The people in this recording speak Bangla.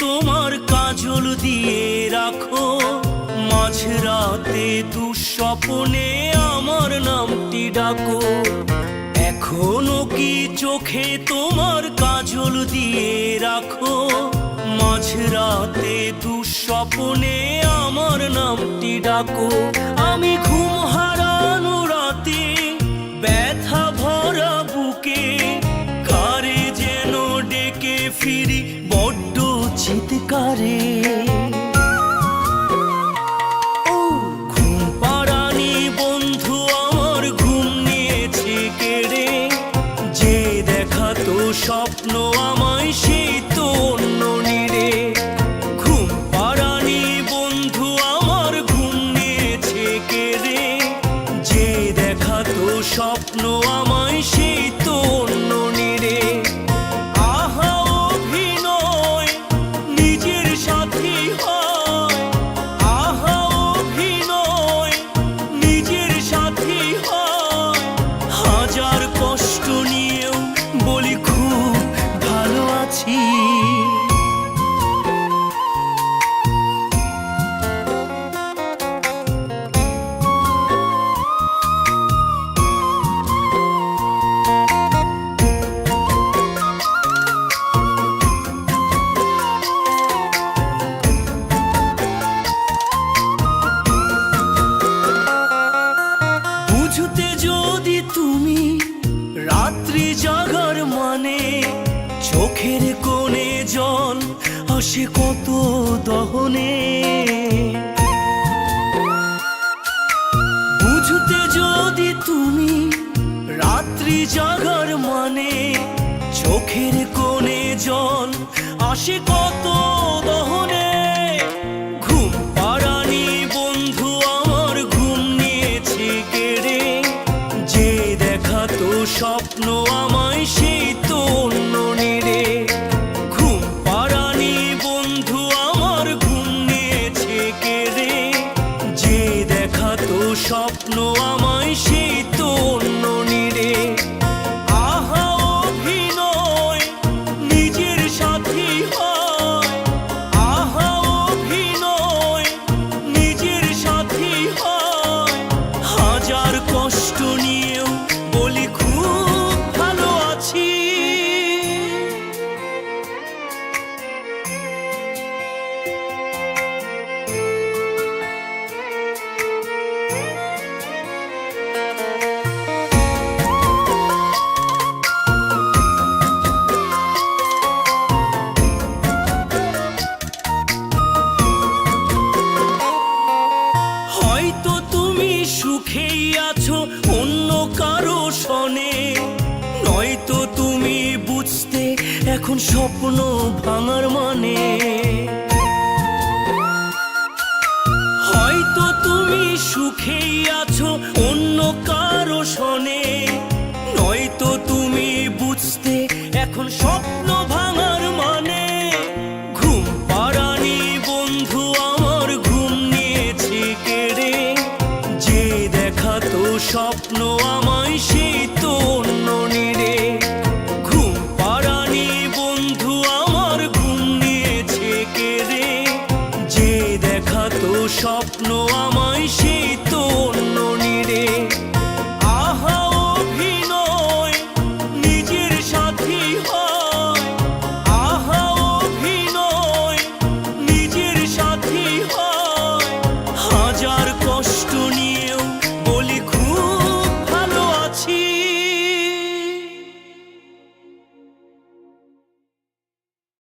তোমার কাজল দিয়ে রাখো, মাঝরাতে দুঃস্বপ্নে আমার নামটি ডাকো। এখনো কি চোখে তোমার কাজল দিয়ে রাখো, মাঝরাতে দুঃস্বপ্নে আমার নামটি ডাকো। আমি ঘুম হারানো রাতে ব্যথা ভরা বুকে কারে যেন ডেকে ফিরি বড্ড চিৎকারে। ও ঘুম পাড়ানি বন্ধু আমার ঘুম নিয়েছে কেড়ে, যে দেখাতো স্বপ্ন আমায় সেই তো অন্য নিড়ে। ঘুম পাড়ানি বন্ধু আমার ঘুম নিয়েছে কেড়ে, যে দেখাতো স্বপ্ন আমায় সেই তো অন্য নিড়ে। আহা অভিনয় নিজের সাথী হয়, আহা অভিনয় নিজের সাথী হয়। হাজার কষ্ট নিয়েও বলি খুব ভালো আছি। বুঝতে যদি তুমি রাত্রি জাগার মানে, চোখের কোণে জল আসে কত দহনে। বুঝতে যদি তুমি রাত্রি জাগার মানে, চোখের কোণে জল আসে কত দহনে। ঘুম পাড়ানি বন্ধু আমার ঘুম নিয়েছে কেড়ে, যে দেখাতো স্বপ্ন আমায় সেই তো অন্য নিড়ে। ঘুম পাড়ানি বন্ধু আমার ঘুম নিয়েছে কেড়ে, যে দেখাতো স্বপ্ন আমায় সেই তো অন্য নিড়ে। আহা অভিনয় নিজের সাথী হয়, আহা অভিনয় নিজের সাথী হয়। হাজার কষ্ট নিয়েও বলি খুব ভালো আছি। হয়তো তুমি সুখেই আছো অন্য কারো সনে, নয়তো তুমি বুঝতে এখন স্বপ্ন ভাঙার মানে। হয়তো তুমি সুখেই আছো অন্য কারো সনে, নয়তো তুমি বুঝতে এখন স্বপ্ন ভাঙার মানে। ঘুম পাড়ানি বন্ধু আমার ঘুম নিয়েছে কেড়ে, যে দেখাতো স্বপ্ন আমার